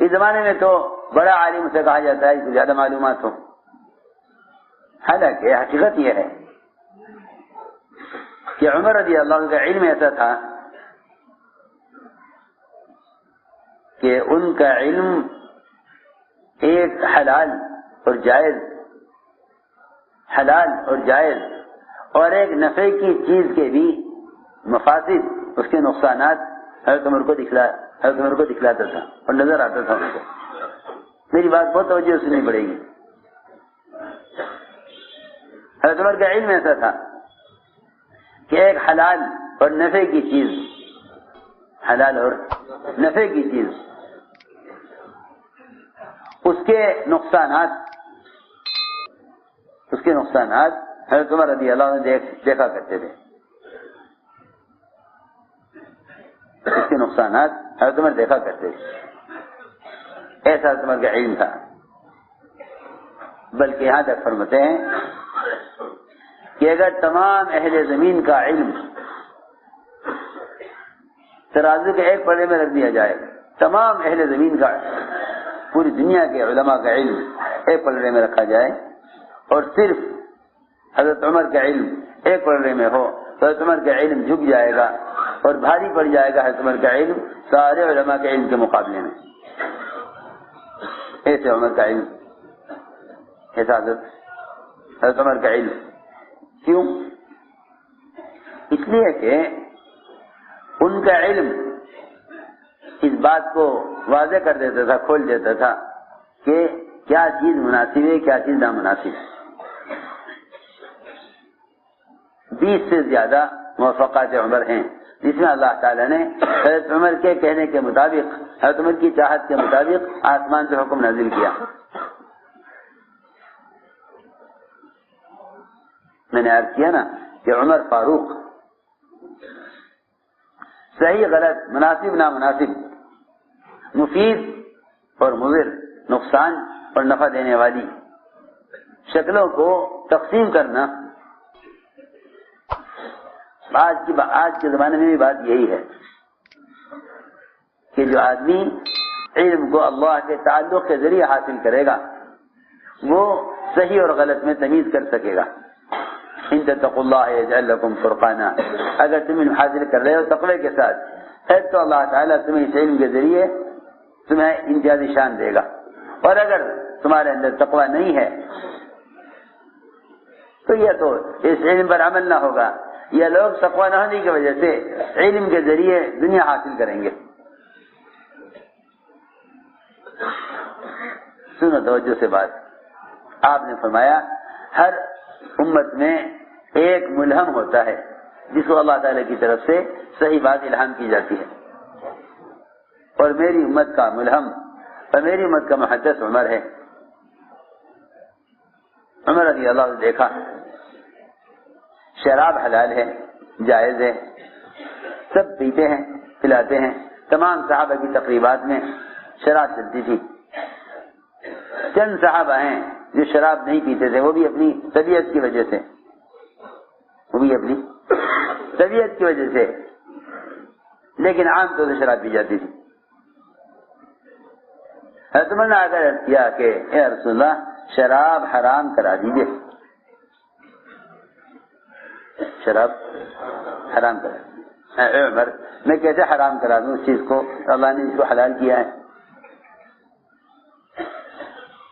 اس زمانے میں تو بڑا عالم سے کہا جاتا ہے کہ زیادہ معلومات ہو، حالانکہ حقیقت یہ ہے کہ عمر رضی اللہ عنہ کا علم ایسا تھا کہ ان کا علم ایک حلال اور جائز اور ایک نفع کی چیز کے بھی مفاسد، اس کے نقصانات حضرت عمر کو دکھلاتا تھا اور نظر آتا تھا ان کو۔ میری بات بہت توجہ سننی پڑے گی۔ حضرت عمر کا علم ایسا تھا کہ ایک حلال اور نفع کی چیز، اس کے نقصانات حضرت عمر رضی اللہ عنہ دیکھا کرتے تھے۔ اس کے نقصانات حضرت عمر دیکھا کرتے تھے، ایسا حضرت عمر کا علم تھا۔ بلکہ یہاں تک فرماتے ہیں کہ اگر تمام اہل زمین کا علم ترازو کے ایک پلڑے میں رکھ دیا جائے، تمام اہل زمین کا، پوری دنیا کے علماء کا علم ایک پلڑے میں رکھا جائے اور صرف حضرت عمر کا علم ایک پلڑے میں ہو تو حضرت عمر کا علم جھک جائے گا اور بھاری پڑ جائے گا حضرت عمر کا علم سارے علماء کے علم کے مقابلے میں۔ ایسے عمر کا علم، ایسا حضرت عمر کا علم۔ کیوں؟ اس لیے کہ ان کا علم اس بات کو واضح کر دیتا تھا، کھول دیتا تھا کہ کیا چیز مناسب ہے، کیا چیز نامناسب ہے۔ 20 سے زیادہ موافقات عمر ہیں جس میں اللہ تعالیٰ نے حضرت عمر کے کہنے کے مطابق، حضرت عمر کی چاہت کے مطابق آسمان سے حکم نازل کیا۔ میں نے عرض کیا نا کہ عمر فاروق صحیح غلط، مناسب نامناسب، مفید اور مضر، نقصان اور نفع دینے والی شکلوں کو تقسیم کرنا، آج کے زمانے میں بھی بات یہی ہے کہ جو آدمی علم کو اللہ کے تعلق کے ذریعے حاصل کرے گا وہ صحیح اور غلط میں تمیز کر سکے گا۔ ان تتقوا اللہ یجعل لکم فرقانا، اگر تم علم حاصل کر رہے ہو تقوی کے ساتھ تو اللہ تعالیٰ تمہیں اس علم کے ذریعے تمہیں امتیازی شان دے گا، اور اگر تمہارے اندر تقوی نہیں ہے تو یہ تو اس علم پر عمل نہ ہوگا، یہ لوگ تقوی نہ ہونے کی وجہ سے علم کے ذریعے دنیا حاصل کریں گے۔ سنو توجہ سے بات، آپ نے فرمایا ہر امت میں ایک ملہم ہوتا ہے جس کو اللہ تعالیٰ کی طرف سے صحیح بات الہام کی جاتی ہے، اور میری امت کا ملہم اور میری امت کا محدث عمر ہے۔ عمر رضی اللہ عنہ دیکھا شراب حلال ہے، جائز ہے، سب پیتے ہیں، پلاتے ہیں، تمام صحابہ کی تقریبات میں شراب چلتی تھی۔ چند صحابہ ہیں جو شراب نہیں پیتے تھے، وہ بھی اپنی طبیعت کی وجہ سے، لیکن عام طور سے شراب پی جاتی تھی۔ حضرت عمر نے آگر کیا کہ اے رسول اللہ شراب حرام کرا دیجیے، شراب حرام کرا دیجیے۔ اے عمر میں کیسے حرام کرا دوں اس چیز کو، اللہ نے جس کو حلال کیا ہے،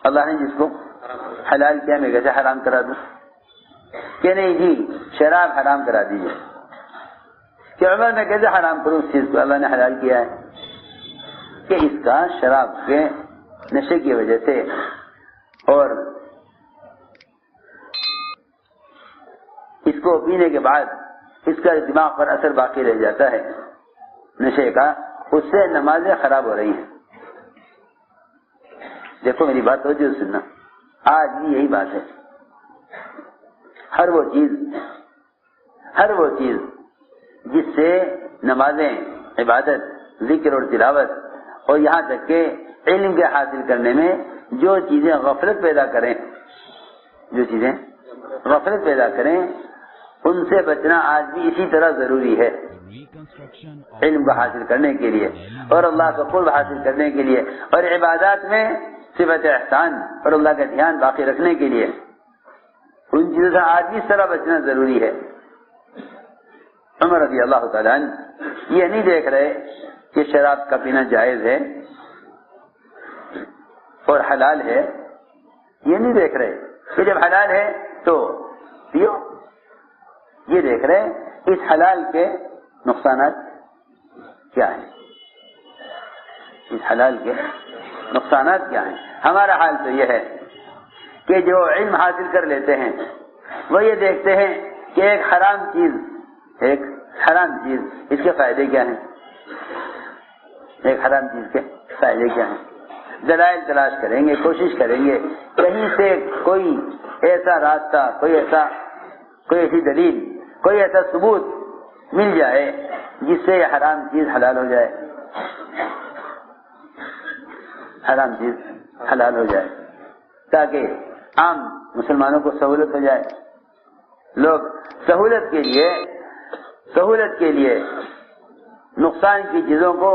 اللہ نے جس کو حلال کیا میں کیسے حرام کرا دوں؟ کہ نہیں جی شراب حرام کرا دیجیے۔ کہ عمر میں کیسے حرام کروں اس چیز کو، اللہ نے حلال کیا ہے؟ کہ اس کا شراب کے نشے کی وجہ سے اور اس کو پینے کے بعد اس کا دماغ پر اثر باقی رہ جاتا ہے نشے کا، اس سے نمازیں خراب ہو رہی ہیں۔ دیکھو میری بات توجہ سے سننا، آج بھی یہی بات ہے۔ ہر وہ چیز جس سے نمازیں، عبادت، ذکر اور تلاوت اور یہاں تک کہ علم کے حاصل کرنے میں جو چیزیں غفلت پیدا کریں ان سے بچنا آج بھی اسی طرح ضروری ہے۔ علم کو حاصل کرنے کے لیے اور اللہ کا قرب حاصل کرنے کے لیے اور عبادات میں صفت احسان اور اللہ کا دھیان باقی رکھنے کے لیے ان چیزوں سے آج اس طرح بچنا ضروری ہے۔ عمر رضی اللہ تعالیٰ عنہ یہ نہیں دیکھ رہے کہ شراب کا پینا جائز ہے اور حلال ہے، یہ نہیں دیکھ رہے کہ جب حلال ہے تو پیو، یہ دیکھ رہے اس حلال کے نقصانات کیا ہیں، اس حلال کے نقصانات کیا ہیں۔ ہمارا حال تو یہ ہے کہ جو علم حاصل کر لیتے ہیں وہ یہ دیکھتے ہیں کہ ایک حرام چیز اس کے فائدے کیا ہیں، ایک حرام چیز کے فائدے کیا ہیں، دلائل تلاش کریں گے، کوشش کریں گے کہیں سے کوئی ایسا راستہ، کوئی ایسی دلیل، کوئی ایسا ثبوت مل جائے جس سے یہ حرام چیز حلال ہو جائے، حرام چیز حلال ہو جائے، تاکہ عام مسلمانوں کو سہولت ہو جائے۔ لوگ سہولت کے لیے نقصان کی چیزوں کو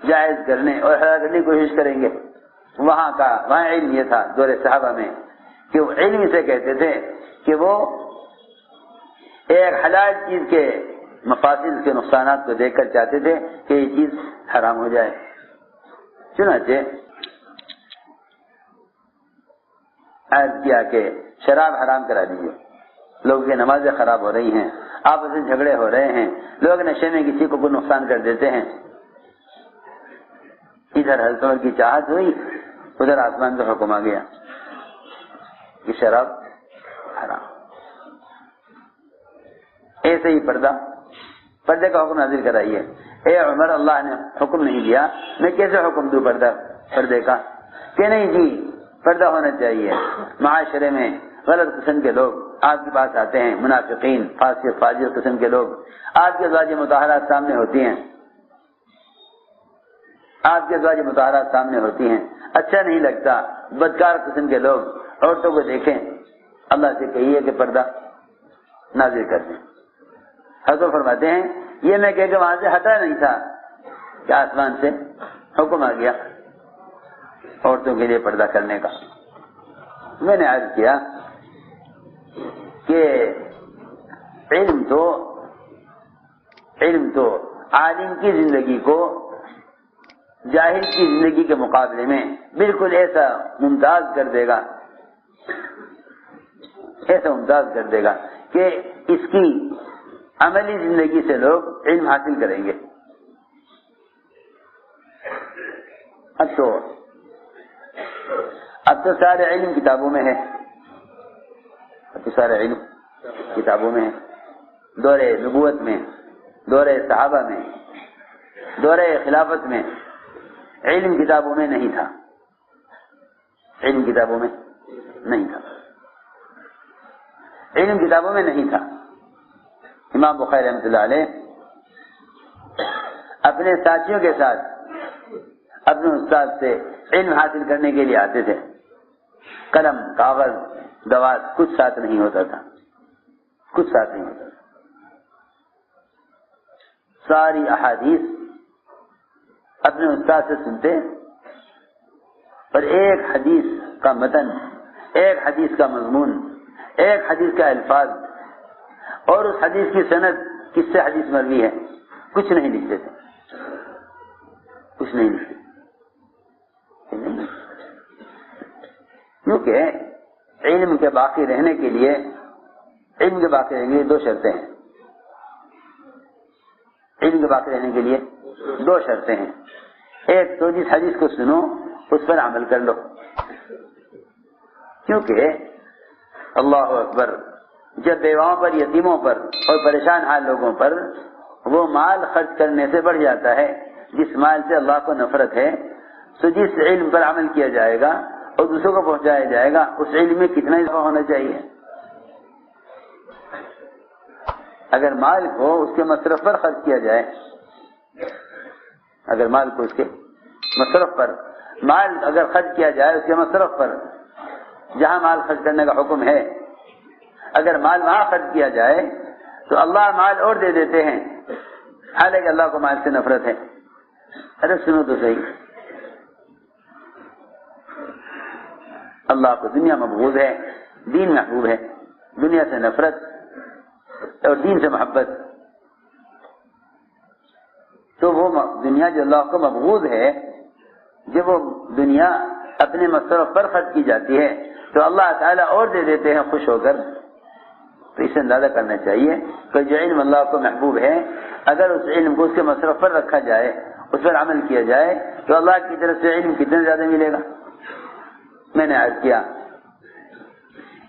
جائز کرنے اور حلال کرنے کی کوشش کریں گے۔ وہاں علم یہ تھا دور صحابہ میں کہ وہ علم سے کہتے تھے کہ وہ ایک حلال چیز کے مفاسد کے نقصانات کو دیکھ کر چاہتے تھے کہ یہ چیز حرام ہو جائے۔ چنانچہ عرض کیا کہ شراب حرام کرا دیجیے، لوگوں کی نمازیں خراب ہو رہی ہیں، آپس میں جھگڑے ہو رہے ہیں، لوگ نشے میں کسی کو کوئی نقصان کر دیتے ہیں۔ ادھر حضرت عمر کی چاہت ہوئی، ادھر آسمان کا حکم آ گیا کہ شراب حرام۔ ایسے ہی پردے کا حکم نازل کرائیے۔ اے عمر، اللہ نے حکم نہیں دیا، میں کیسے حکم دوں پردے کا؟ کہ نہیں جی پردہ ہونا چاہیے۔ معاشرے میں غلط قسم کے لوگ آپ کے پاس آتے ہیں، منافقین، فاسق فاجر قسم کے لوگ، آپ کے ازواج مطہرات سامنے ہوتی ہیں، اچھا نہیں لگتا، بدکار قسم کے لوگ عورتوں کو دیکھیں، اللہ سے کہیے کہ پردہ نازل کر دیں۔ حضرت فرماتے ہیں یہ میں کہہ کے وہاں سے ہٹا نہیں تھا کہ آسمان سے حکم آ گیا عورتوں کے لیے پردہ کرنے کا۔ میں نے عرض کیا کہ علم تو عالم کی زندگی کو جاہل کی زندگی کے مقابلے میں بالکل ایسا ممتاز کر دے گا کہ اس کی عملی زندگی سے لوگ علم حاصل کریں گے۔ اب تو سارے علم کتابوں میں ہے، دور نبوت میں، دور صحابہ میں، دور خلافت میں علم کتابوں میں نہیں تھا، علم کتابوں میں نہیں تھا۔ امام بخاری رحمۃ اللہ علیہ اپنے ساتھیوں کے ساتھ اپنے استاد سے علم حاصل کرنے کے لیے آتے تھے، قلم، کاغذ، دوات کچھ ساتھ نہیں ہوتا تھا، ساری احادیث اپنے استاد سے سنتے اور ایک حدیث کا متن، ایک حدیث کا مضمون، ایک حدیث کا الفاظ اور اس حدیث کی سند کس سے حدیث مروی ہے کچھ نہیں لکھتے تھے، کیونکہ علم کے باقی رہنے کے لیے دو شرطیں ہیں۔ علم کے باقی رہنے کے لیے دو شرطیں ہیں۔ ایک تو جس حدیث کو سنو اس پر عمل کر لو، کیونکہ اللہ اکبر، جب بیواؤں پر، یتیموں پر اور پریشان حال لوگوں پر وہ مال خرچ کرنے سے بڑھ جاتا ہے جس مال سے اللہ کو نفرت ہے، تو جس علم پر عمل کیا جائے گا اور دوسروں کو پہنچایا جائے گا اس علم میں کتنا اضافہ ہونا چاہیے۔ اگر مال کو اس کے مصرف پر خرچ کیا جائے، اگر خرچ کیا جائے اس کے مصرف پر، جہاں مال خرچ کرنے کا حکم ہے، اگر مال وہاں خرچ کیا جائے تو اللہ مال اور دے دیتے ہیں حالانکہ اللہ کو مال سے نفرت ہے. ارے سنو تو صحیح, اللہ کو دنیا مبغوض ہے, دین محبوب ہے. دنیا سے نفرت اور دین سے محبت. تو وہ دنیا جو اللہ کو مبغوض ہے, جب وہ دنیا اپنے مصرف پر خرچ کی جاتی ہے تو اللہ تعالیٰ اور دے دیتے ہیں خوش ہو کر. تو اسے اندازہ کرنا چاہیے کہ جو علم اللہ کو محبوب ہے, اگر اس علم کو اس کے مصرف پر رکھا جائے, اس پر عمل کیا جائے, تو اللہ کی طرف سے علم کتنا زیادہ ملے گا. میں نے عرض کیا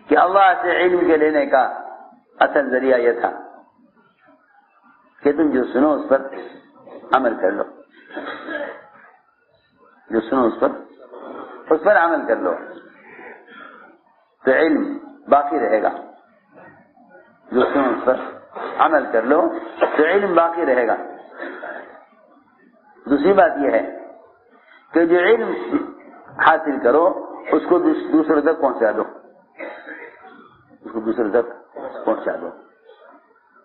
کہ اللہ سے علم کے لینے کا اصل ذریعہ یہ تھا کہ تم جو سنو اس پر عمل کر لو, جو سنو اس پر عمل کر لو, تو علم باقی رہے گا. جو سنو اس پر عمل کر لو تو علم باقی رہے گا. دوسری بات یہ ہے کہ جو علم حاصل کرو اس کو دوسرے تک پہنچا دو, اس کو دوسرے تک پہنچا دو.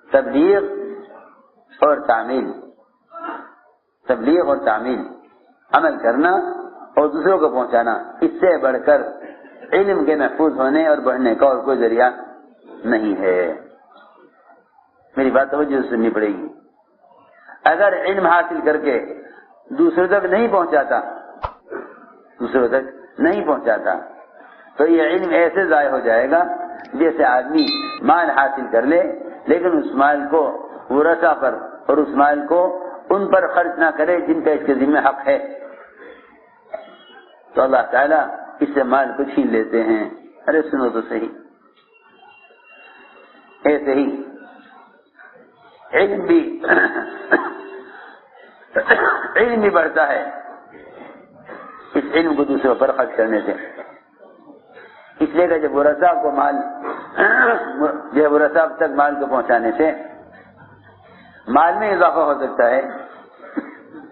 تبلیغ اور تعمیل, تبلیغ اور تعمیل, عمل کرنا اور دوسروں کو پہنچانا, اس سے بڑھ کر علم کے محفوظ ہونے اور بڑھنے کا اور کوئی ذریعہ نہیں ہے. میری بات توجہ سے سننی پڑے گی. اگر علم حاصل کر کے دوسروں تک نہیں پہنچاتا, دوسروں تک نہیں پہنچاتا, تو یہ علم ایسے ضائع ہو جائے گا جیسے آدمی مال حاصل کر لے لیکن اس مال کو ورثہ پر اور اس مال کو ان پر خرچ نہ کرے جن کا اس کے ذمہ حق ہے. تو اللہ تعالیٰ اس سے مال کو چھین لیتے ہیں. ارے سنو تو صحیح, ایسے ہی علم بھی بڑھتا ہے اس علم کو دوسروں پر خرچ کرنے سے. اس لیے کہ جب ورثہ کو مال, جب ورثہ تک مال کو پہنچانے سے مال میں اضافہ ہو سکتا ہے,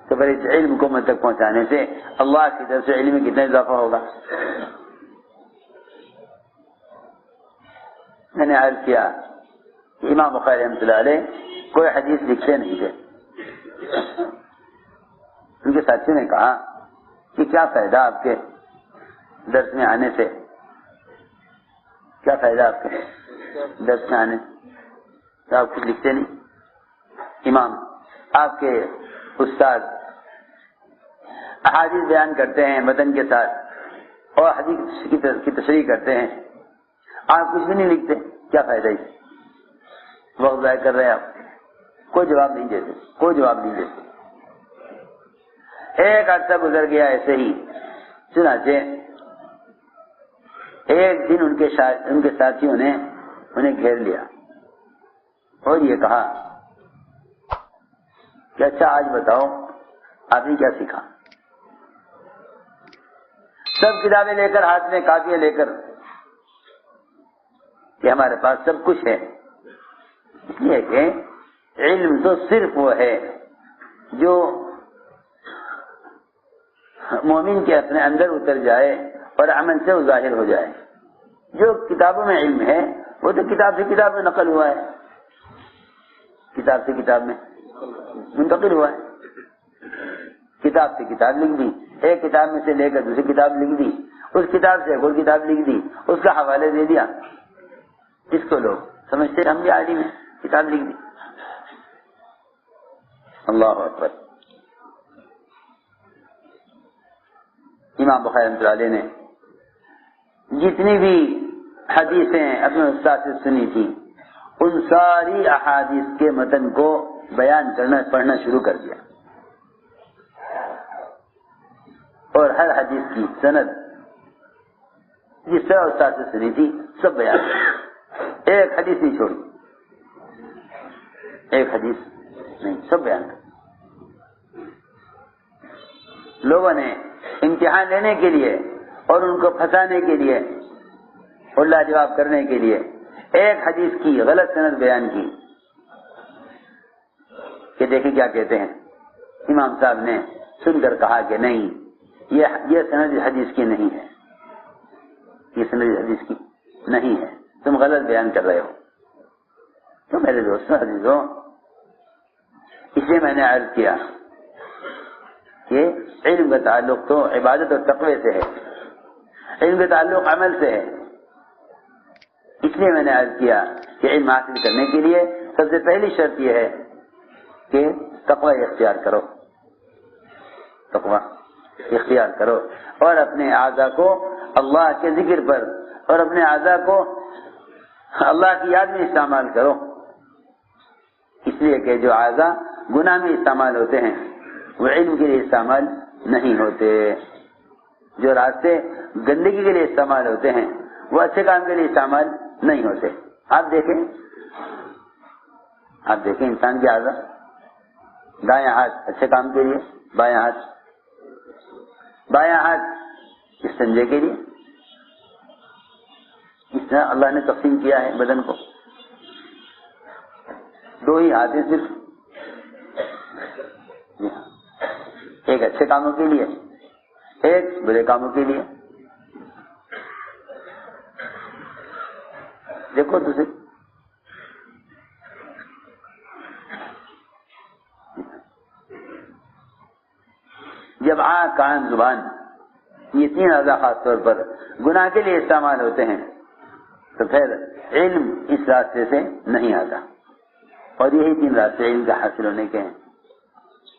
تو پھر اس علم کو مجھ تک پہنچانے سے اللہ کی طرف سے علم میں کتنا اضافہ ہوگا. میں نے عرض کیا کہ امام بخاری رحمۃ اللہ علیہ کوئی حدیث لکھتے نہیں تھے. ان کے ساتھیوں نے کہا کہ کیا فائدہ آپ کے درس میں آنے سے, کیا فائدہ آپ کے درس میں آنے سے, تو آپ کچھ لکھتے نہیں. امام آپ کے استاد احادیث بیان کرتے ہیں متن کے ساتھ اور حدیث کی تشریح کرتے ہیں, آپ کچھ بھی نہیں لکھتے, کیا فائدہ اس, وقت ضائع کر رہے ہیں آپ. کوئی جواب نہیں دیتے, کوئی جواب نہیں دیتے. ایک عرصہ گزر گیا ایسے ہی. چنانچہ ایک دن ان کے ساتھیوں نے انہیں گھیر لیا اور یہ کہا کہ اچھا آج بتاؤ آپ نے کیا سیکھا. سب کتابیں لے کر, ہاتھ میں کاپیاں لے کر, کہ ہمارے پاس سب کچھ ہے. اس لیے کہ علم تو صرف وہ ہے جو مومن کے اپنے اندر اتر جائے اور عمل سے وہ ظاہر ہو جائے. جو کتابوں میں علم ہے وہ تو کتاب سے کتاب میں نقل ہوا ہے, کتاب سے کتاب میں منتقل ہوا ہے. کتاب سے کتاب لکھ دی, ایک کتاب میں سے لے کر دوسری کتاب لکھ دی, اس کتاب سے ایک اور کتاب لکھ دی, اس کا حوالے دے دیا. اس کو لوگ سمجھتے ہم بھی عالم ہیں, کتاب لکھ دی. اللہ اکبر. امام بخاری رحمۃ اللہ علیہ نے جتنی بھی حدیثیں اپنے استاد سے سنی تھی ان ساری احادیث کے متن کو بیان کرنا, پڑھنا شروع کر دیا, اور ہر حدیث کی سند جس طرح استاد سے سنی تھی سب بیان کیا. ایک حدیث نہیں چھوڑی, ایک حدیث نہیں, سب بیان کیا. لوگوں نے امتحان لینے کے لیے اور ان کو پھنسانے کے لیے اور لاجواب کرنے کے لیے ایک حدیث کی غلط سند بیان کی کہ دیکھیں کیا کہتے ہیں. امام صاحب نے سن کر کہا کہ نہیں, یہ سند حدیث کی نہیں ہے, یہ سند حدیث کی نہیں ہے, تم غلط بیان کر رہے ہو. تو میرے دوستوں عزیزوں, اس لیے میں نے عرض کیا کہ علم کا تعلق تو عبادت اور تقوی سے ہے، علم کا تعلق عمل سے ہے۔ اس لیے میں نے عرض کیا کہ علم حاصل کرنے کے لیے سب سے پہلی شرط یہ ہے کہ تقوی اختیار کرو، تقوی اختیار کرو، اور اپنے اعضاء کو اللہ کے ذکر پر اور اپنے اعضاء کو اللہ کی یاد میں استعمال کرو، اس لیے کہ جو اعضاء گناہ میں استعمال ہوتے ہیں وہ علم کے لیے استعمال نہیں ہوتے، جو راستے گندگی کے لیے استعمال ہوتے ہیں وہ اچھے کام کے لیے استعمال نہیں ہوتے۔ آپ دیکھیں انسان کے اعضاء، دایاں ہاتھ اچھے کام کے لیے، بایاں ہاتھ استنجے کے لیے، اس طرح اللہ نے تقسیم کیا ہے بدن کو، دو ہی ہاتھ ہیں صرف، ایک اچھے کاموں کے لیے، ایک برے کاموں کے لیے۔ دیکھو دوسرے، جب آنکھ، کان، زبان، یہ تین اعضاء خاص طور پر گناہ کے لیے استعمال ہوتے ہیں تو پھر علم اس راستے سے نہیں آتا، اور یہی تین راستے علم کا حاصل ہونے کے ہیں،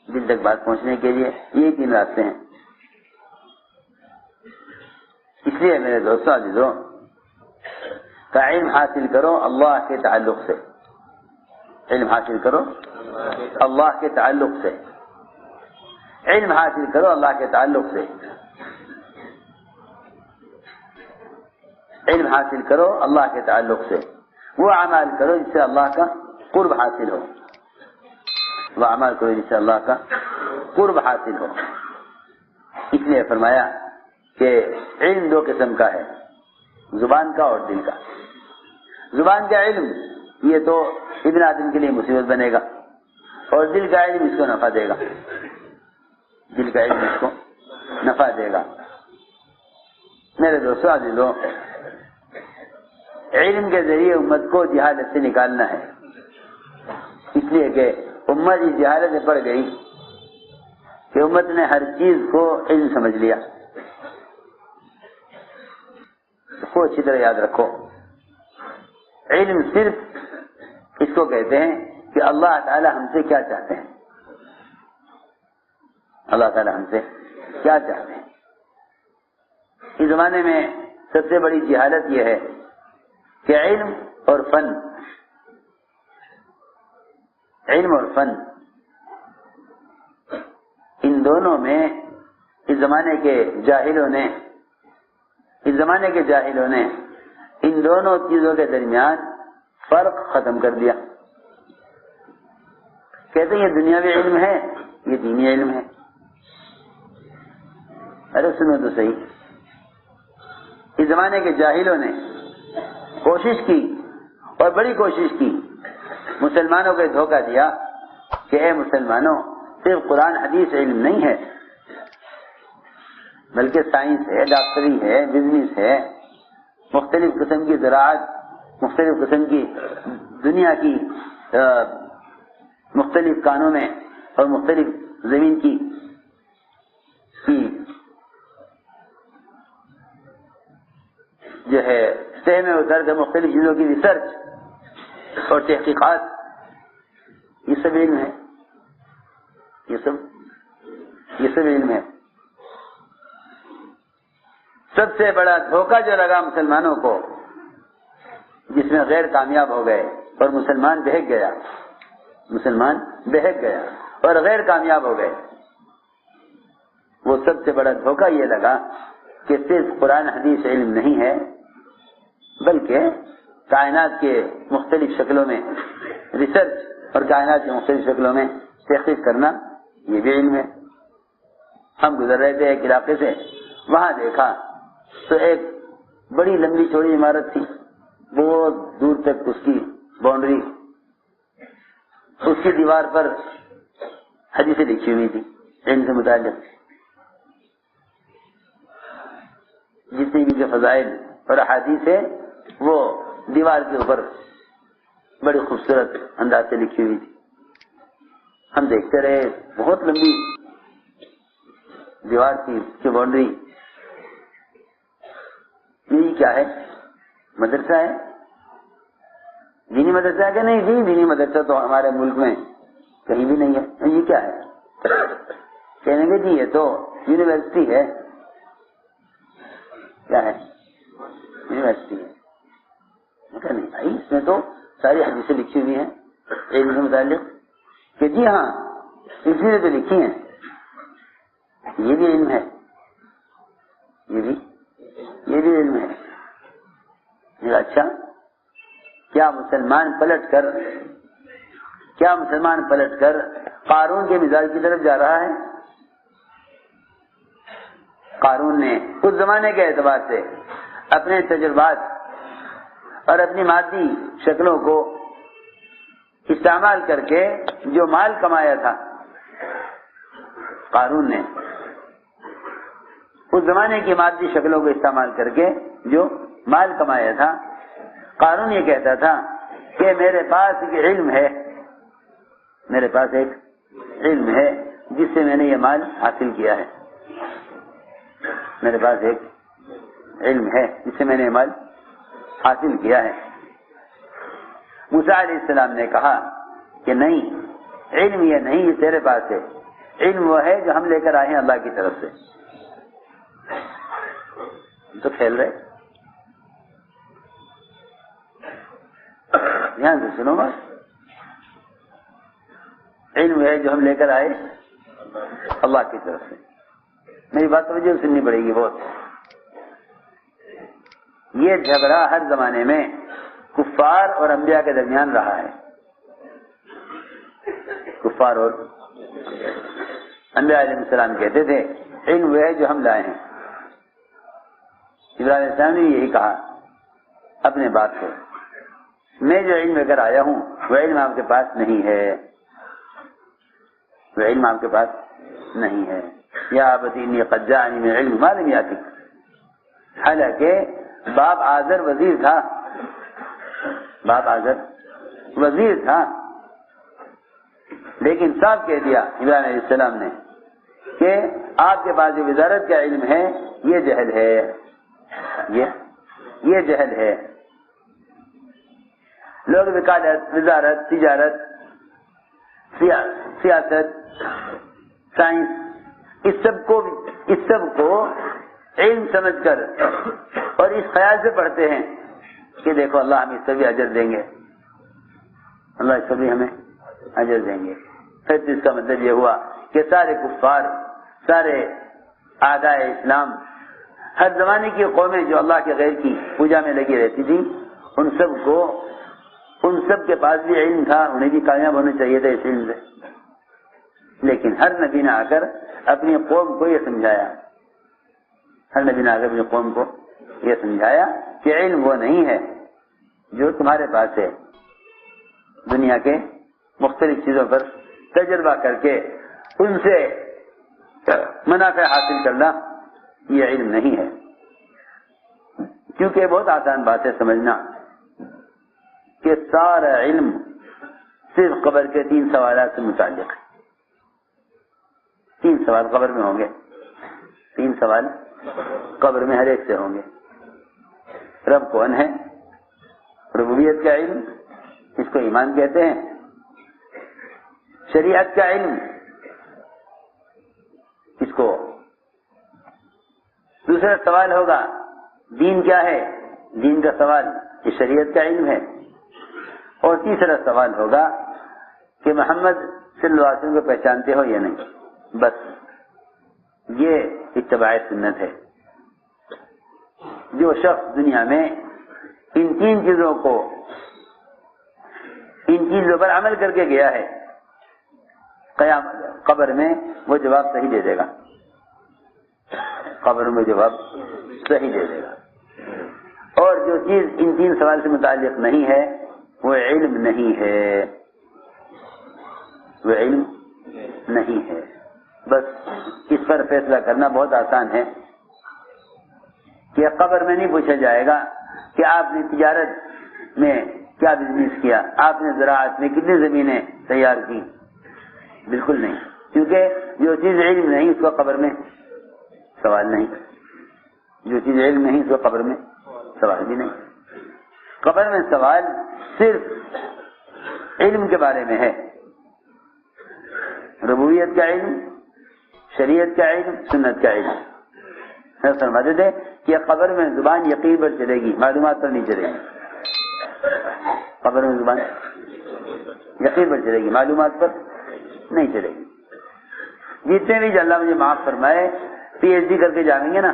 دل تک بات پہنچنے کے لیے یہی تین راستے ہیں۔ اس لیے میرے دوستوں عزیزوں کا علم حاصل کرو اللہ کے تعلق سے، علم حاصل کرو اللہ کے تعلق سے، علم حاصل کرو اللہ کے تعلق سے، علم حاصل کرو اللہ کے تعلق سے، وہ اعمال کرو جس سے اللہ کا قرب حاصل ہو، وہ اعمال کرو جس سے اللہ کا قرب حاصل ہو۔ اس لیے فرمایا کہ علم دو قسم کا ہے، زبان کا اور دل کا۔ زبان کا علم یہ تو ابن آدم کے لیے مصیبت بنے گا، اور دل کا علم اس کو نفع دے گا، دل کا علم اس کو نفع دے گا۔ میرے دوستوں عزیزوں، علم کے ذریعے امت کو جہالت سے نکالنا ہے، اس لیے کہ امت اس جہالت سے پڑ گئی کہ امت نے ہر چیز کو علم سمجھ لیا۔ اس کو اچھی طرح یاد رکھو، علم صرف اس کو کہتے ہیں کہ اللہ تعالی ہم سے کیا چاہتے ہیں، اللہ تعالی ہم سے کیا چاہتے ہیں۔ اس زمانے میں سب سے بڑی جہالت یہ ہے کہ علم اور فن ان دونوں میں اس زمانے کے جاہلوں نے ان دونوں چیزوں کے درمیان فرق ختم کر دیا۔ کہتے ہیں یہ دنیاوی علم ہے، یہ دینی علم ہے۔ ارے سنو تو صحیح، اس زمانے کے جاہلوں نے کوشش کی اور بڑی کوشش کی، مسلمانوں کو دھوکہ دیا کہ اے مسلمانوں، صرف قرآن حدیث علم نہیں ہے، بلکہ سائنس ہے، ڈاکٹری ہے، بزنس ہے، مختلف قسم کی زراعت، مختلف قسم کی دنیا کی مختلف کانوں میں اور مختلف زمین کی جو ہے سطح میں اتر کر مختلف چیزوں کی ریسرچ اور تحقیقات، یہ سب علم ہے، یہ سب علم ہے۔ سب سے بڑا دھوکہ جو لگا مسلمانوں کو، جس میں غیر کامیاب ہو گئے اور مسلمان بہک گیا اور غیر کامیاب ہو گئے، وہ سب سے بڑا دھوکہ یہ لگا کہ صرف قرآن حدیث علم نہیں ہے، بلکہ کائنات کے مختلف شکلوں میں ریسرچ اور کائنات کی مختلف شکلوں میں تحقیق کرنا یہ بھی علم ہے۔ ہم گزر رہے تھے ایک علاقے سے، وہاں دیکھا تو ایک بڑی لمبی چوڑی عمارت تھی، بہت دور تک اس کی باؤنڈری، اس کی دیوار پر حدیثیں لکھی ہوئی تھی علم سے متعلق، جتنی بھی جو فضائل اور احادیث ہے وہ دیوار کے اوپر بڑی خوبصورت انداز سے لکھی ہوئی تھی۔ ہم دیکھتے رہے بہت لمبی دیوار تھی، اس کی باؤنڈری، یہ کیا ہے؟ مدرسہ ہے؟ دینی مدرسہ ہے کہ نہیں؟ جی دینی مدرسہ تو ہمارے ملک میں کہیں بھی نہیں ہے. یہ کیا ہے؟ کہنے گے جی یہ تو یونیورسٹی ہے. کیا ہے؟ یونیورسٹی ہے. نہیں بھائی، اس میں تو ساری حدیثیں لکھی ہوئی ہیں علم کے متعلق کہ جی ہاں اس لیے تو لکھی ہیں. یہ بھی علم ہے، یہ بھی علم ہے. اچھا، کیا مسلمان پلٹ کر قارون کے مزاج کی طرف جا رہا ہے؟ قارون نے اس زمانے کے اعتبار سے اپنے تجربات اور اپنی مادی شکلوں کو استعمال کر کے جو مال کمایا تھا، قارون نے اس زمانے کی مادی شکلوں کو استعمال کر کے جو مال کمایا تھا، قارون یہ کہتا تھا کہ میرے پاس ایک علم ہے جس سے میں نے یہ مال حاصل کیا ہے. میرے پاس ایک علم ہے جس سے میں نے یہ مال حاصل کیا ہے. موسیٰ علیہ السلام نے کہا کہ نہیں، علم یہ نہیں، یہ تیرے پاس ہے. علم وہ ہے جو ہم لے کر آئے ہیں اللہ کی طرف سے. تو کھیل رہے، دھیان سے سنو بس. علم ہے جو ہم لے کر آئے اللہ کی طرف سے. میری بات توجہ سننی پڑے گی بہت. یہ جھگڑا ہر زمانے میں کفار اور انبیاء کے درمیان رہا ہے. کفار اور انبیاء علیہ السلام کہتے تھے علم وہ ہے جو ہم لائے ہیں. ابراہیم علیہ السلام نے یہی کہا اپنے بات کو، میں جو علم لے کر آیا ہوں وہ علم آپ کے پاس نہیں ہے، وہ علم آپ کے پاس نہیں ہے. یا ابتی انی قد جاءنی من العلم ما لم یاتک. حالانکہ باپ آزر وزیر تھا، لیکن صاحب کہہ دیا ابراہیم علیہ السلام نے کہ آپ کے پاس جو وزارت کا علم ہے یہ جہل ہے، یہ جہل ہے. لوگ وکالت، وزارت، تجارت، سیاست، سائنس، اس سب کو علم سمجھ کر اور اس خیال سے پڑھتے ہیں کہ دیکھو اللہ ہمیں اس سے بھی اجر دیں گے، اللہ اس سے بھی ہمیں اجر دیں گے. پھر اس کا مطلب یہ ہوا کہ سارے کفار، سارے اعدائے اسلام، ہر زمانے کی قومیں جو اللہ کے غیر کی پوجا میں لگی رہتی تھی، ان سب کے پاس بھی علم تھا، انہیں بھی کامیاب ہونا چاہیے تھا اس علم سے. لیکن ہر نبی نے آ کر اپنی قوم کو یہ سمجھایا کہ علم وہ نہیں ہے جو تمہارے پاس ہے. دنیا کے مختلف چیزوں پر تجربہ کر کے ان سے منافع حاصل کرنا یہ علم نہیں ہے. کیونکہ بہت آسان بات ہے سمجھنا کہ سارا علم صرف قبر کے 3 سوالات سے متعلق ہے. 3 سوال قبر میں ہوں گے، 3 سوال قبر میں ہر ایک سے ہوں گے. رب کون ہے؟ ربوبیت کا علم، اس کو ایمان کہتے ہیں. شریعت کا علم، اس کو دوسرا سوال ہوگا دین کیا ہے؟ دین کا سوال یہ شریعت کا علم ہے. اور تیسرا سوال ہوگا کہ محمد صلی اللہ علیہ وسلم کو پہچانتے ہو یا نہیں. بس یہ اتباع سنت ہے. جو شخص دنیا میں ان 3 چیزوں پر عمل کر کے گیا ہے، قیامت قبر میں وہ جواب صحیح دے دے گا. قبر میں جواب صحیح دے دے گا. اور جو چیز ان 3 سوال سے متعلق نہیں ہے وہ علم نہیں ہے، وہ علم نہیں ہے. بس اس پر فیصلہ کرنا بہت آسان ہے کہ قبر میں نہیں پوچھا جائے گا کہ آپ نے تجارت میں کیا بزنس کیا، آپ نے زراعت میں کتنی زمینیں تیار کی. بالکل نہیں، کیونکہ جو چیز علم نہیں اس کو قبر میں سوال نہیں، جو چیز علم نہیں اس کو قبر میں سوال بھی نہیں. قبر میں سوال صرف علم کے بارے میں ہے، ربوبیت کا علم، شریعت کا علم، سنت کا علم. فرماتے تھے کہ قبر میں زبان یقین پر چلے گی، معلومات پر نہیں چلے گی. قبر میں زبان یقین پر چلے گی، معلومات پر نہیں چلے گی. جتنے بھی اللہ مجھے معاف فرمائے پی ایچ ڈی کر کے جائیں گے نا،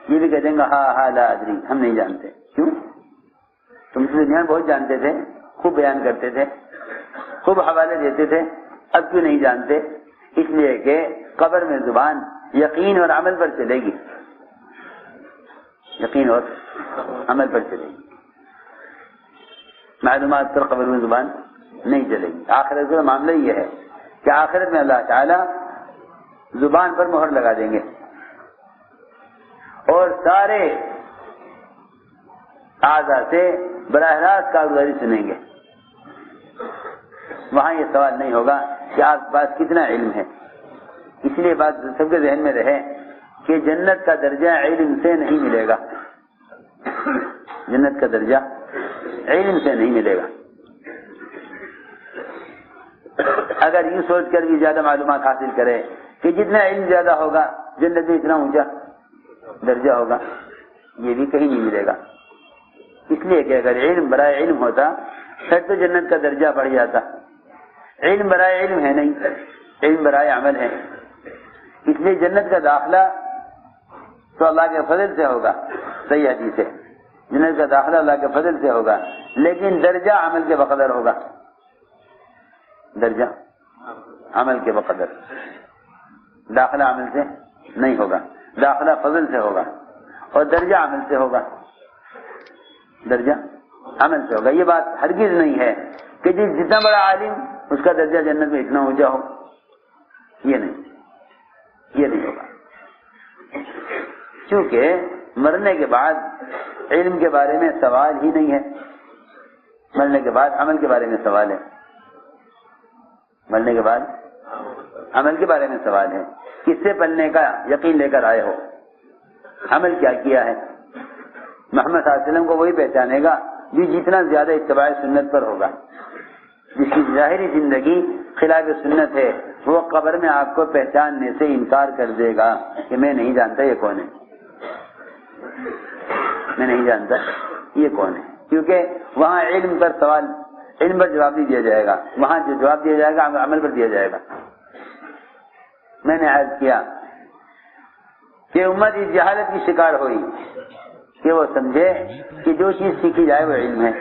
یہ بھی کہہ دیں گے ہاں لا ادری، ہم نہیں جانتے. کیوں؟ تم سے دنیا بہت جانتے تھے، خوب بیان کرتے تھے، خوب حوالے دیتے تھے، اب کیوں نہیں جانتے؟ اس لیے کہ قبر میں زبان یقین اور عمل پر چلے گی، یقین اور عمل پر چلے گی. معلومات پر قبر میں زبان نہیں چلے گی. آخرت کا معاملہ یہ ہے کہ آخرت میں اللہ تعالی زبان پر مہر لگا دیں گے اور سارے اعضاء سے براہ راست کارگزاری سنیں گے. وہاں یہ سوال نہیں ہوگا کہ آپ کے پاس کتنا علم ہے. اس لیے بات سب کے ذہن میں رہے کہ جنت کا درجہ علم سے نہیں ملے گا، جنت کا درجہ علم سے نہیں ملے گا. اگر یہ سوچ کر بھی زیادہ معلومات حاصل کرے کہ جتنا علم زیادہ ہوگا جنت میں اتنا اونچا درجہ ہوگا، یہ بھی کہیں نہیں ملے گا. اس لیے کہ اگر علم برائے علم ہوتا پھر تو جنت کا درجہ بڑھ جاتا. علم برائے علم ہے نہیں، علم برائے عمل ہے. اس لیے جنت کا داخلہ تو اللہ کے فضل سے ہوگا، صحیح حدیث ہے، جنت کا داخلہ اللہ کے فضل سے ہوگا، لیکن درجہ عمل کے بقدر ہوگا. درجہ عمل کے بقدر، داخلہ عمل سے نہیں ہوگا، داخلہ فضل سے ہوگا اور درجہ عمل سے ہوگا، درجہ عمل سے ہوگا. یہ بات ہرگز نہیں ہے کہ جتنا بڑا عالم اس کا درجہ جنت میں اتنا اونچا ہو، یہ نہیں ہوگا. کیونکہ مرنے کے بعد علم کے بارے میں سوال ہی نہیں ہے، مرنے کے بعد عمل کے بارے میں سوال ہے، مرنے کے بعد عمل کے بارے میں سوال ہے. کس سے پلنے کا یقین لے کر آئے ہو، عمل کیا کیا ہے. محمد صلی اللہ علیہ وسلم کو وہی پہچانے گا جو جتنا زیادہ اتباع سنت پر ہوگا. جس کی ظاہری زندگی خلاف سنت ہے وہ قبر میں آپ کو پہچاننے سے انکار کر دے گا کہ میں نہیں جانتا یہ کون ہے، میں نہیں جانتا یہ کون ہے. کیونکہ وہاں علم پر سوال، علم پر جواب نہیں دیا جائے گا، وہاں جو جواب دیا جائے گا عمل پر دیا جائے گا. میں نے عرض کیا کہ امت اس جہالت کی شکار ہوئی کہ وہ سمجھے کہ جو چیز سیکھی جائے وہ علم ہے،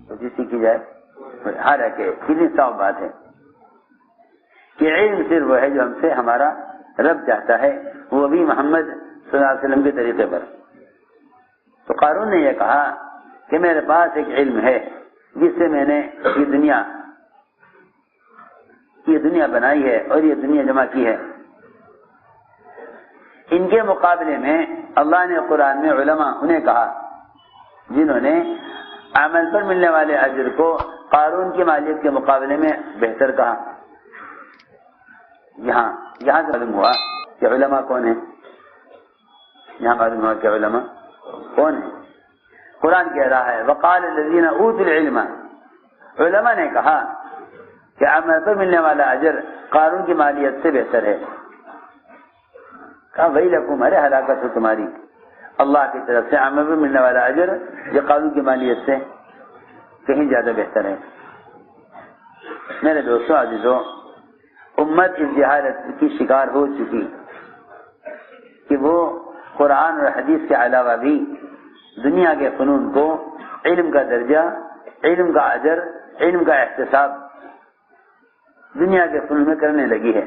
جو چیز سیکھی جائے. حالانکہ کتنی صاف بات ہے کہ علم صرف وہ ہے جو ہم سے ہمارا رب چاہتا ہے، وہ بھی محمد صلی اللہ علیہ وسلم کے طریقے پر. تو قارون نے یہ کہا کہ میرے پاس ایک علم ہے جس سے میں نے یہ دنیا بنائی ہے اور یہ دنیا جمع کی ہے. ان کے مقابلے میں اللہ نے قرآن میں علماء انہیں کہا جنہوں نے عمل پر ملنے والے اجر کو قارون کی مالیت کے مقابلے میں بہتر کہا. یہاں سے معلوم ہوا کہ علماء کون ہیں، یہاں معلوم ہوا کہ علماء کون ہیں. قرآن کہہ رہا ہے وقال الذین اوتوا العلم، علماء نے کہا کہ عمل پر ملنے والا اجر قارون کی مالیت سے بہتر ہے. کہا ویلکم، ارے ہلاکت ہو تمہاری، اللہ کی طرف سے عمل پر ملنے والا اجر یہ قارون کی مالیت سے کہیں زیادہ بہتر ہے. میرے دوستوں عزیزوں، امت اس جہالت کی شکار ہو چکی کہ وہ قرآن اور حدیث کے علاوہ بھی دنیا کے فنون کو علم کا درجہ، علم کا اجر، علم کا احتساب دنیا کے فنون میں کرنے لگی ہے.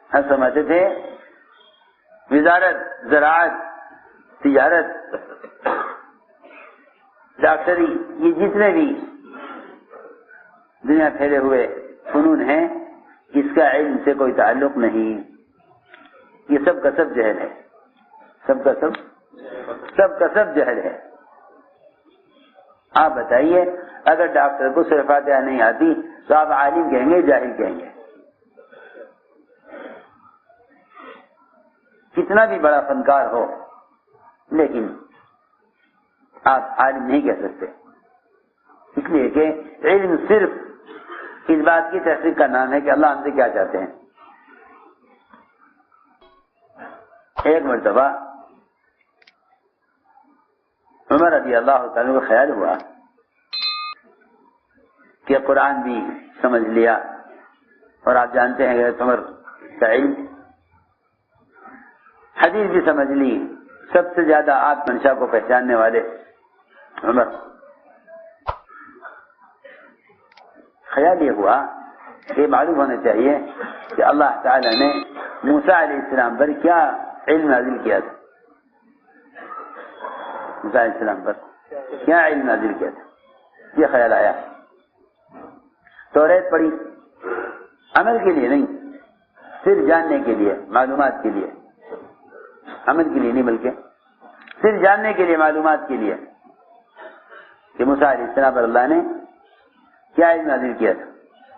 ہم سمجھتے تھے وزارت زراعت، تجارت، ڈاکٹری، یہ جتنے بھی دنیا پھیلے ہوئے فنون ہیں اس کا علم سے کوئی تعلق نہیں، یہ سب کا سب جہل ہے، سب کا سب جہل ہے. آپ بتائیے اگر ڈاکٹر کو صرف فاتحہ نہیں آتی تو آپ عالم کہیں گے جاہل کہیں گے. کتنا بھی بڑا فنکار ہو لیکن آپ عالم نہیں کہہ سکتے، اس لیے کہ علم صرف اس بات کی تحقیق کا نام ہے کہ اللہ ہم سے کیا چاہتے ہیں. ایک مرتبہ عمر رضی اللہ تعالیٰ کو خیال ہوا کہ قرآن بھی سمجھ لیا اور آپ جانتے ہیں کہ عمر کا علم، حدیث بھی سمجھ لی، سب سے زیادہ آپ منشا کو پہچاننے والے عمر. خیال یہ ہوا کہ معلوم ہونا چاہیے کہ اللہ تعالی نے موسیٰ علیہ السلام پر کیا علم نازل کیا تھا. موسیٰ علیہ السلام پر کیا علم نازل کیا تھا، یہ خیال آیا. توریت پڑھی، عمل کے لیے نہیں، صرف جاننے کے لیے، معلومات کے لیے، عمل کے لیے نہیں بلکہ صرف جاننے کے لیے، معلومات کے لیے کہ موسیٰ علیہ السلام پر اللہ نے کیا علم نازل کیا تھا.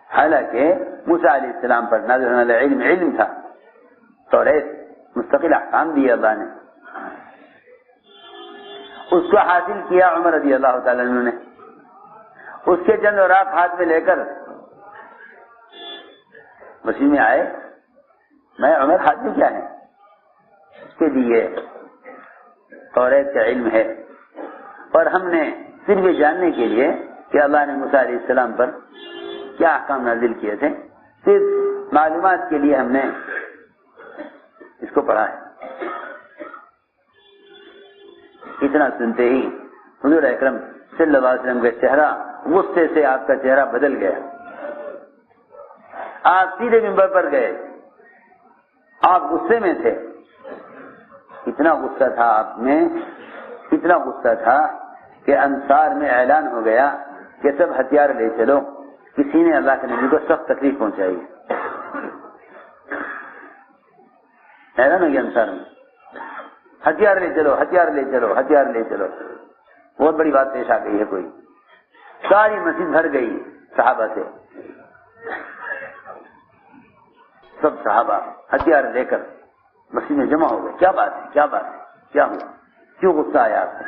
حالانکہ موسیٰ علیہ السلام پر نازل ہونے والا علم علم تھا، توریت مستقل احکام دیے اللہ نے. اس کو حاصل کیا عمر رضی اللہ تعالیٰ عنہ نے. اس کے چند اوراق ہاتھ میں لے کر مسجد میں آئے. میں عمر ہاتھ میں کیا ہے؟ اس کے لیے توریت کا علم ہے، اور ہم نے صرف یہ جاننے کے لیے کہ اللہ نے موسیٰ علیہ السلام پر کیا احکام نازل کیے تھے، صرف معلومات کے لیے ہم نے اس کو پڑھا ہے. اتنا سنتے ہی حضور اکرم صلی اللہ علیہ وسلم کا چہرہ غصے سے آپ کا چہرہ بدل گیا. آپ سیدھے منبر پر گئے، آپ غصے میں تھے. اتنا غصہ تھا آپ میں، اتنا غصہ تھا کہ انصار میں اعلان ہو گیا کہ سب ہتھیار لے چلو، کسی نے اللہ کے نبی کو سخت تکلیف پہنچائی ہے. اعلان ہو گیا انصار میں، ہتھیار لے چلو، ہتھیار لے چلو، ہتھیار لے چلو. بہت بڑی بات پیش آ گئی ہے. کوئی ساری مسجد بھر گئی صحابہ سے، سب صحابہ ہتھیار لے کر مسجد میں جمع ہو گئے. کیا بات ہے، کیا بات ہے، کیا ہوا، کیوں غصہ آیا آپ کو؟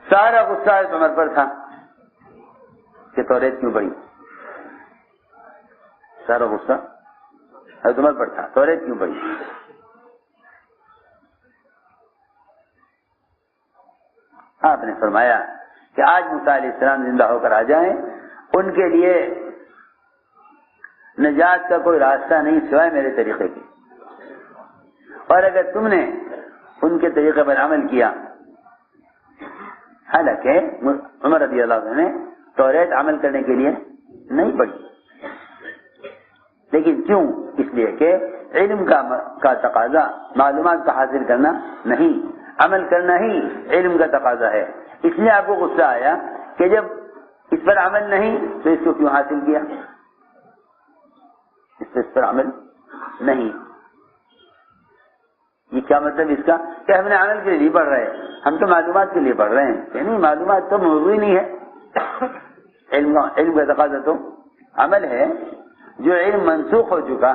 سارا غصہ عمر پر تھا کہ توریت کیوں پڑھی. سارا غصہ عمر پر تھا، توریت کیوں پڑھی. آپ نے فرمایا کہ آج موسیٰ علیہ السلام زندہ ہو کر آ جائیں، ان کے لیے نجات کا کوئی راستہ نہیں سوائے میرے طریقے کی، اور اگر تم نے ان کے طریقے پر عمل کیا. حالانکہ عمر رضی اللہ عنہ نے توریت عمل کرنے کے لیے نہیں پڑھی، لیکن کیوں؟ اس لیے کہ علم کا تقاضا معلومات کا حاصل کرنا نہیں، عمل کرنا ہی علم کا تقاضا ہے. اس لیے آپ کو غصہ آیا کہ جب اس پر عمل نہیں تو اس کو کیوں حاصل کیا. اس پر عمل نہیں، یہ کیا مطلب اس کا کہ ہم نے عمل کے لیے نہیں پڑھ رہے، ہم تو معلومات کے لیے پڑھ رہے ہیں. کہ نہیں، معلومات تو موضوع ہی نہیں ہے. علم کا تقاضا تو عمل ہے. جو علم منسوخ ہو چکا،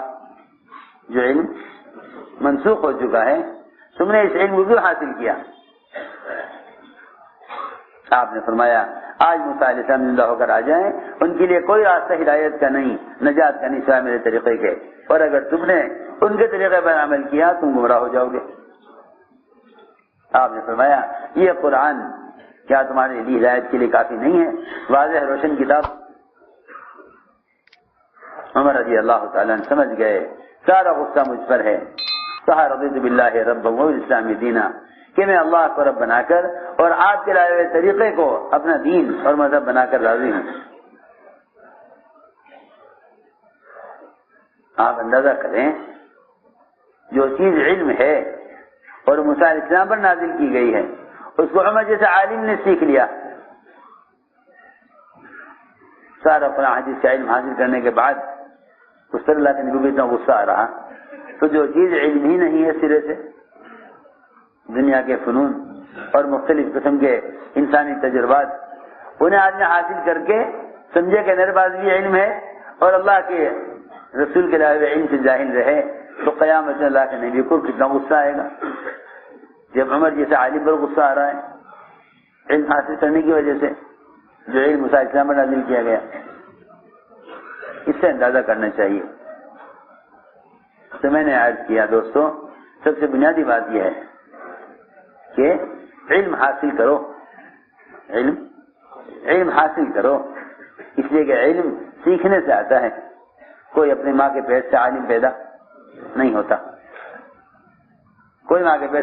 جو علم منسوخ ہو چکا ہے، تم نے اس علم کو کیوں حاصل کیا. آپ نے فرمایا آج موسیٰ علیہ السلام زندہ ہو کر آ جائیں، ان کے لیے کوئی راستہ ہدایت کا نہیں، نجات کا نہیں سوائے میرے طریقے کے، اور اگر تم نے ان کے طریقے پر عمل کیا تم گمراہ ہو جاؤ گے. آپ نے فرمایا یہ قرآن کیا تمہارے لیے ہدایت کے لیے کافی نہیں ہے، واضح روشن کتاب. عمر رضی اللہ تعالیٰ عنہ سمجھ گئے سارا غصہ مجھ پر ہے. کہا رضیت باللہ ربا والاسلام دینا، کہ میں اللہ کو رب بنا کر اور آپ کے لائے ہوئے طریقے کو اپنا دین اور مذہب بنا کر راضی ہوں. آپ اندازہ کریں جو چیز علم ہے اور موسیٰ علیہ السلام پر نازل کی گئی ہے، اس کو عمر جیسے عالم نے سیکھ لیا. سارا قرآن حدیث کا علم حاصل کرنے کے بعد اس پر اللہ کے نبی کو اتنا غصہ آ رہا. تو جو چیز علم ہی نہیں ہے سرے سے، دنیا کے فنون اور مختلف قسم کے انسانی تجربات، انہیں آدمی حاصل کر کے سمجھے کہ میرے پاس بھی علم ہے اور اللہ کے رسول کے لائے علم سے جاہل رہے تو قیامت میں اللہ کے نبی کو کتنا غصہ آئے گا. جب عمر جیسے عالم پر غصہ آ رہا ہے علم حاصل کرنے کی وجہ سے جو علم موسیٰ علیہ السلام پر نازل کیا گیا, اس سے اندازہ کرنا چاہیے. تو میں نے عرض کیا دوستو, سب سے بنیادی بات یہ ہے کہ علم حاصل کرو, علم حاصل کرو, اس لیے کہ علم سیکھنے سے آتا ہے. کوئی اپنی ماں کے پیٹ سے عالم پیدا نہیں ہوتا, کوئی ماں کے پیٹ